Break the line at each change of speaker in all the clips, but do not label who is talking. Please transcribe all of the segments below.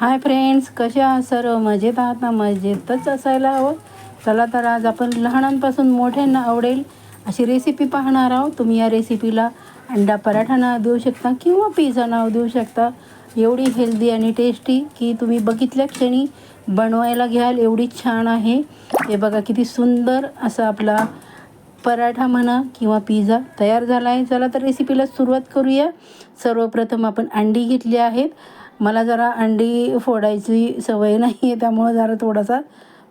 Hi friends, कसे आहात सर्व? मजेत आहात ना? मजेतच असायला हवं. चला तर आज आपण लहानांपासून मोठ्यांना आवडेल अशी रेसिपी पाहणार आहोत. तुम्ही या रेसिपीला अंडा पराठा नाव देऊ शकता किंवा पिझ्झा नाव देऊ शकता. एवढी हेल्दी आणि टेस्टी की तुम्ही बघितल्या क्षणी बनवायला घ्याल एवढी छान आहे. हे बघा किती सुंदर असा आपला पराठा म्हणा किंवा पिझ्झा तयार झाला आहे. चला तर रेसिपीला सुरुवात करूया. सर्वप्रथम आपण अंडी घेतली आहेत. मला जरा अंडी फोडायची सवय नाही आहे, त्यामुळं जरा थोडासा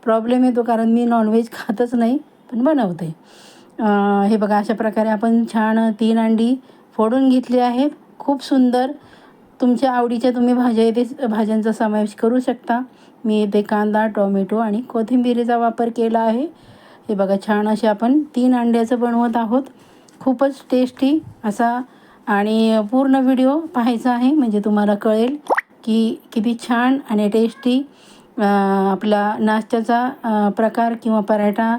प्रॉब्लेम येतो, कारण मी नॉनव्हेज खातच नाही पण बनवते. हे बघा अशा प्रकारे आपण छान 3 अंडी फोडून घेतली आहेत. खूप सुंदर तुमच्या आवडीच्या तुम्ही भाज्यांचा समावेश करू शकता. मी इथे कांदा, टोमॅटो आणि कोथिंबिरीचा वापर केला आहे. हे बघा छान असे आपण 3 अंड्याचं बनवत आहोत. खूपच टेस्टी असा आणि पूर्ण व्हिडिओ पाहायचा आहे म्हणजे तुम्हाला कळेल की किती छान आणि टेस्टी आपला नाश्त्याचा प्रकार किंवा पराठा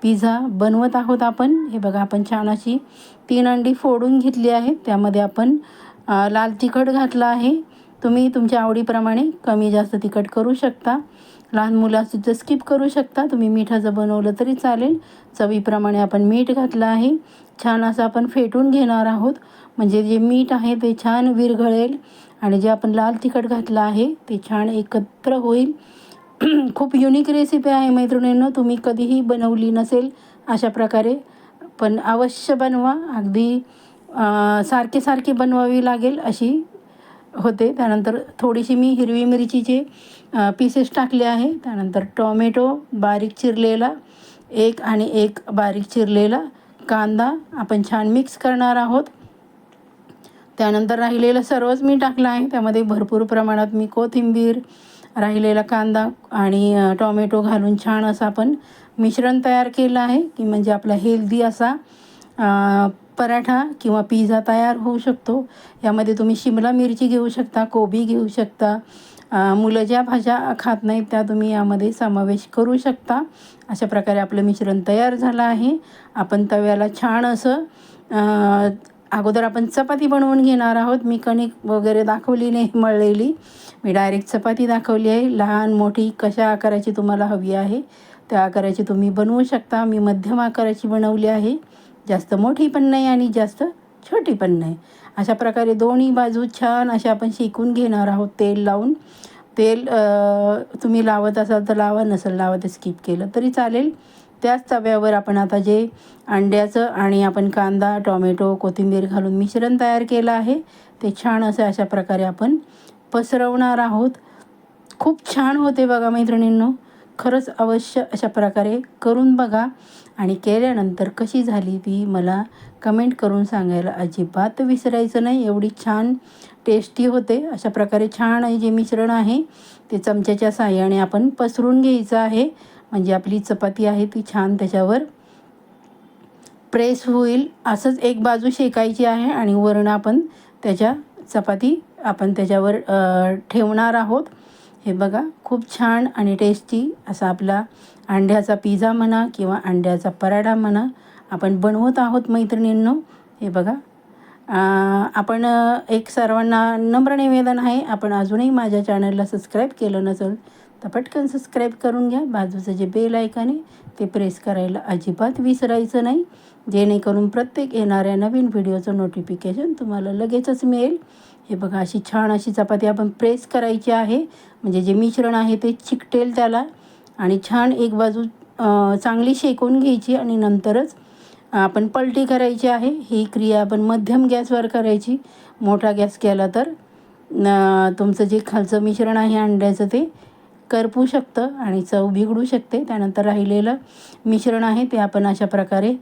पिझ्झा बनवत आहोत आपण. हे बघा आपण छान अशी 3 अंडी फोडून घेतली आहेत. त्यामध्ये आपण लाल तिखट घातलं आहे. तुम्ही तुमच्या आवडीप्रमाणे कमी जास्त तिखट करू शकता. लहान मुलं असतील तर स्किप करू शकता. तुम्ही मिठाचं बनवलं तरी चालेल. चवीप्रमाणे आपण मीठ घातलं आहे. छान असं आपण फेटून घेणार आहोत म्हणजे जे मीठ आहे ते छान विरघळेल आणि जे आपण लाल तिखट घातलं आहे ते छान एकत्र होईल. खूप युनिक रेसिपी आहे मैत्रिणींनो. तुम्ही कधीही बनवली नसेल अशा प्रकारे, पण अवश्य बनवा. अगदी सारखे सारखे बनवावी लागेल अशी होते. त्यानंतर थोडीशी मी हिरवी मिरचीचे पीसेस टाकले आहे. त्यानंतर टोमॅटो बारीक चिरलेला एक आणि एक बारीक चिरलेला कांदा आपण छान मिक्स करणार आहोत. त्यानंतर राहिलेलं सर्वच मी टाकलं आहे. त्यामध्ये भरपूर प्रमाणात मी कोथिंबीर, राहिलेला कांदा आणि टोमॅटो घालून छान असं आपण मिश्रण तयार केलं आहे की म्हणजे आपला हेल्दी असा पराठा किंवा पिझ्झा तयार होऊ शकतो. यामध्ये तुम्ही शिमला मिरची घेऊ शकता, कोबी घेऊ शकता. मुलं ज्या भाज्या खात नाहीत त्या तुम्ही यामध्ये समावेश करू शकता. अशा प्रकारे आपलं मिश्रण तयार झालं आहे. आपण तव्याला छान असं अगोदर आपण चपाती बनवून घेणार आहोत. मी कणिक वगैरे दाखवली नाही मळलेली, मी डायरेक्ट चपाती दाखवली आहे. लहान मोठी कशा आकाराची तुम्हाला हवी आहे त्या आकाराची तुम्ही बनवू शकता. मी मध्यम आकाराची बनवली आहे, जास्त मोठी पण नाही आणि जास्त छोटी पण नाही. अशा प्रकारे दोन्ही बाजू छान अशा आपण शेकून घेणार आहोत तेल लावून. तेल तुम्ही लावत असाल तर लावा, नसेल लावत तर स्किप केलं तरी चालेल. त्याच तव्यावर आपण आता जे अंड्याचं आणि आपण कांदा, टोमॅटो, कोथिंबीर घालून मिश्रण तयार केलं आहे ते छान असं अशा प्रकारे आपण पसरवणार आहोत. खूप छान होते बघा मैत्रिणींनो. खरंच अवश्य अशा प्रकारे करून बघा आणि केल्यानंतर कशी झाली ती मला कमेंट करून सांगायला अजिबात विसरायचं नाही. एवढी छान टेस्टी होते. अशा प्रकारे छान जे मिश्रण आहे ते चमच्याच्या साहाय्याने आपण पसरून घ्यायचं आहे म्हणजे आपली चपाती आहे ती छान त्याच्यावर प्रेस होईल. असंच एक बाजू शेकायची आहे आणि वरून आपण त्याच्या चपाती आपण त्याच्यावर ठेवणार आहोत. हे बघा खूप छान आणि टेस्टी असा आपला अंड्याचा पिझ्झा म्हणा किंवा अंड्याचा पराठा म्हणा आपण बनवत आहोत मैत्रिणींनो. हे बघा आपण एक सर्वांना नम्र निवेदन आहे, आपण अजूनही माझ्या चॅनलला सबस्क्राईब केलं नसेल तर पटकन सबस्क्राईब करून घ्या. बाजूचं जे बेल आयकॉन आहे ते प्रेस करायला अजिबात विसरायचं नाही, जेणेकरून प्रत्येक येणाऱ्या नवीन व्हिडिओचं नोटिफिकेशन तुम्हाला लगेचच मिळेल. हे बघा अशी छान अशी चपाती आपण प्रेस करायची आहे म्हणजे जे मिश्रण आहे ते चिकटेल त्याला आणि छान एक बाजू चांगली शेकून घ्यायची आणि नंतरच आपण पलटी करायची आहे. ही क्रिया आपण मध्यम गॅसवर करायची. मोठा गॅस केला तर तुमचं जे खालचं मिश्रण आहे अंड्याचं ते करपू शकतं आणि चव बिघडू शकते. त्यानंतर राहिलेलं मिश्रण आहे ते आपण अशा प्रकारे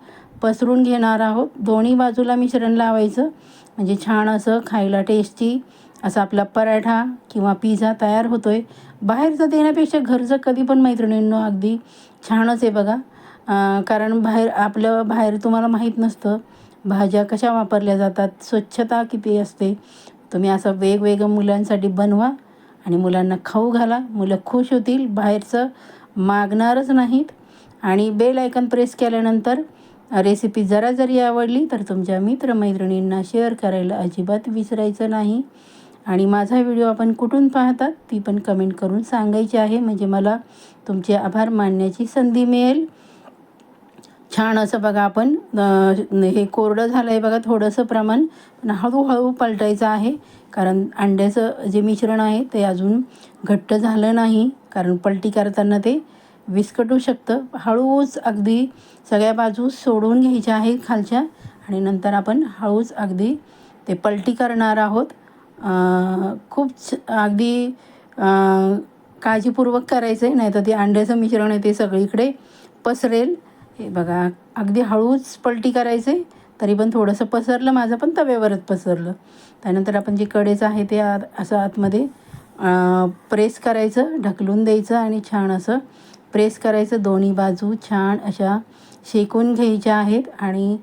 पसरून घेणार आहोत. दोन्ही बाजूला मिश्रण लावायचं म्हणजे छान असं खायला टेस्टी असा आपला पराठा किंवा पिझ्झा तयार होतो आहे. बाहेरचं देण्यापेक्षा घरचं कधी पण मैत्रिणींनो अगदी छानच आहे बघा. कारण बाहेर तुम्हाला माहीत नसतं भाज्या कशा वापरल्या जातात, स्वच्छता किती असते. तुम्ही असं वेगवेगळं मुलांसाठी बनवा आणि मुलांना खाऊ घाला. मुलं खुश होतील, बाहेरचं मागणारच नाहीत. आणि बेल आयकॉन प्रेस केल्यानंतर रेसिपी जरी आवडली तर तुमच्या मित्रमैत्रिणींना शेअर करायला अजिबात विसरायचं नाही. आणि माझा व्हिडिओ आपण कुठून पाहतात ती पण कमेंट करून सांगायची आहे, म्हणजे मला तुमचे आभार मानण्याची संधी मिळेल. छान असं बघा आपण हे कोरडं झालं आहे बघा थोडंसं प्रमाण, पण हळूहळू पलटायचं आहे, कारण अंड्याचं जे मिश्रण आहे ते अजून घट्ट झालं नाही, कारण पलटी करताना ते विस्कटू शकतं. हळूच अगदी सगळ्या बाजू सोडून घ्यायच्या आहे खालच्या, आणि नंतर आपण हळूच अगदी ते पलटी करणार आहोत. खूप अगदी काळजीपूर्वक करायचं आहे, नाही तर ते अंड्याचं मिश्रण आहे ते सगळीकडे पसरेल. हे बघा अगदी हळूच पलटी करायचं आहे, तरी पण थोडंसं पसरलं, माझं पण तव्यावरच पसरलं. त्यानंतर आपण जे कडेचं आहे ते असं आतमध्ये प्रेस करायचं, ढकलून द्यायचं आणि छान असं प्रेस करायचं. दोन्ही बाजू छान अशा शेकून घ्यायच्या आहेत आणि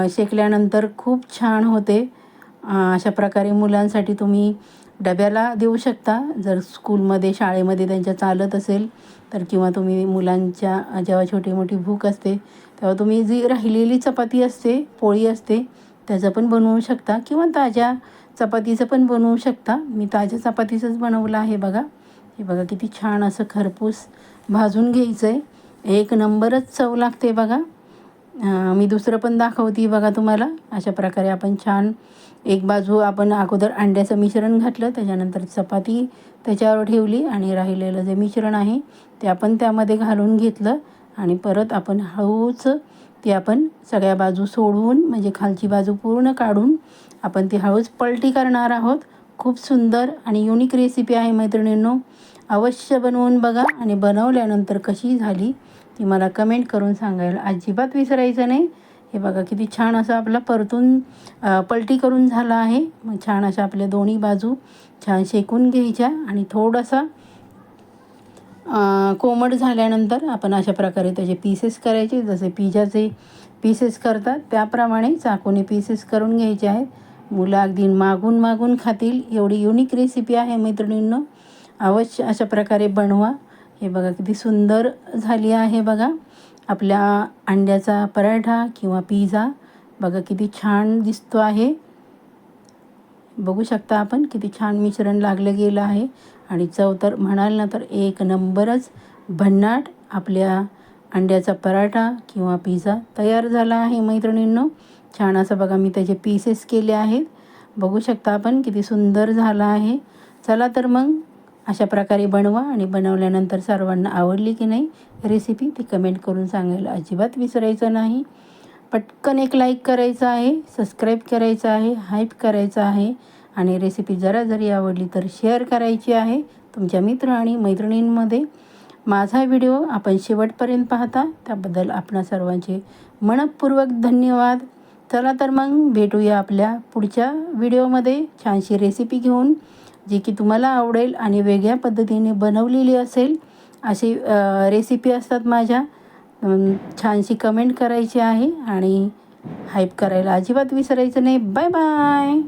शेकल्यानंतर खूप छान होते. अशा प्रकारे मुलांसाठी तुम्ही डब्याला देऊ शकता, जर स्कूलमध्ये शाळेमध्ये त्यांच्या चालत असेल तर, किंवा तुम्ही मुलांच्या जेव्हा छोटी मोठी भूक असते तेव्हा तुम्ही जी राहिलेली चपाती असते, पोळी असते, त्याचं पण बनवू शकता, किंवा ताज्या चपातीचं पण बनवू शकता. मी ताज्या चपातीचंच बनवलं आहे बघा. हे बघा किती छान असं खरपूस भाजून घ्यायचं आहे, एक नंबरच चव लागते बघा. मी दुसरं पण दाखवते बघा तुम्हाला. अशा प्रकारे आपण छान एक बाजू आपण अगोदर अंड्याचं मिश्रण घातलं, त्याच्यानंतर चपाती त्याच्यावर ठेवली आणि राहिलेलं जे मिश्रण आहे ते आपण त्यामध्ये घालून घेतलं, आणि परत आपण हळूच ते आपण सगळ्या बाजू सोडवून, म्हणजे खालची बाजू पूर्ण काढून आपण ती हळूच पलटी करणार आहोत. खूप सुंदर आणि युनिक रेसिपी आहे मैत्रिणींनो, अवश्य बनवून बघा, आणि बनवल्यानंतर कशी झाली ती मला कमेंट करून सांगायला अजिबात विसरायचं नाही. हे बघा किती छान असं आपला परतून पलटी करून झाला आहे. मग छान अशा आपल्या दोन्ही बाजू छान शेकून घ्यायच्या, आणि थोडासा कोमट झाल्यानंतर आपण अशा प्रकारे त्याचे पीसेस करायचे, जसे पिझ्झाचे पीसेस करतात त्याप्रमाणे चाकूने पीसेस करून घ्यायचे आहेत. मुलं अगदी मागून मागून खातील एवढी युनिक रेसिपी आहे मैत्रिणींनो, अवश्य अशा प्रकारे बनवा. हे बघा किती सुंदर झाली आहे बघा आपल्या अंड्याचा पराठा किंवा पिझ्झा. बघा किती छान दिसतो आहे, बघू शकता आपण किती छान मिश्रण लागलं गेलं आहे, आणि चव तर म्हणाल ना तर एक नंबरच भन्नाट आपल्या अंड्याचा पराठा किंवा पिझ्झा तयार झाला आहे मैत्रिणींनो. छान असं बघा मी त्याचे पीसेस केले आहेत, बघू शकता आपण किती सुंदर झाला आहे. चला तर मग अशा प्रकारे बनवा, आणि बनवल्यानंतर सर्वांना आवडली की नाही रेसिपी ती कमेंट करून सांगायला अजिबात विसरायचं नाही. पटकन एक लाईक करायचं आहे, सबस्क्राईब करायचं आहे, हाईप करायचं आहे, आणि रेसिपी जरा जरी आवडली तर शेअर करायची आहे तुमच्या मित्र आणि मैत्रिणींमध्ये. माझा व्हिडिओ आपण शेवटपर्यंत पाहता त्याबद्दल आपणा सर्वांचे मनःपूर्वक धन्यवाद. चला तर मग भेटूया आपल्या पुढच्या व्हिडिओमध्ये छानशी रेसिपी घेऊन, जी की तुम्हाला आवडेल आणि वेगळ्या पद्धतीने बनवलेली असेल. अशी रेसिपी असतात माझ्या, छानशी कमेंट करायची आहे आणि हाईप करायला अजिबात विसरायचं नाही. Bye bye.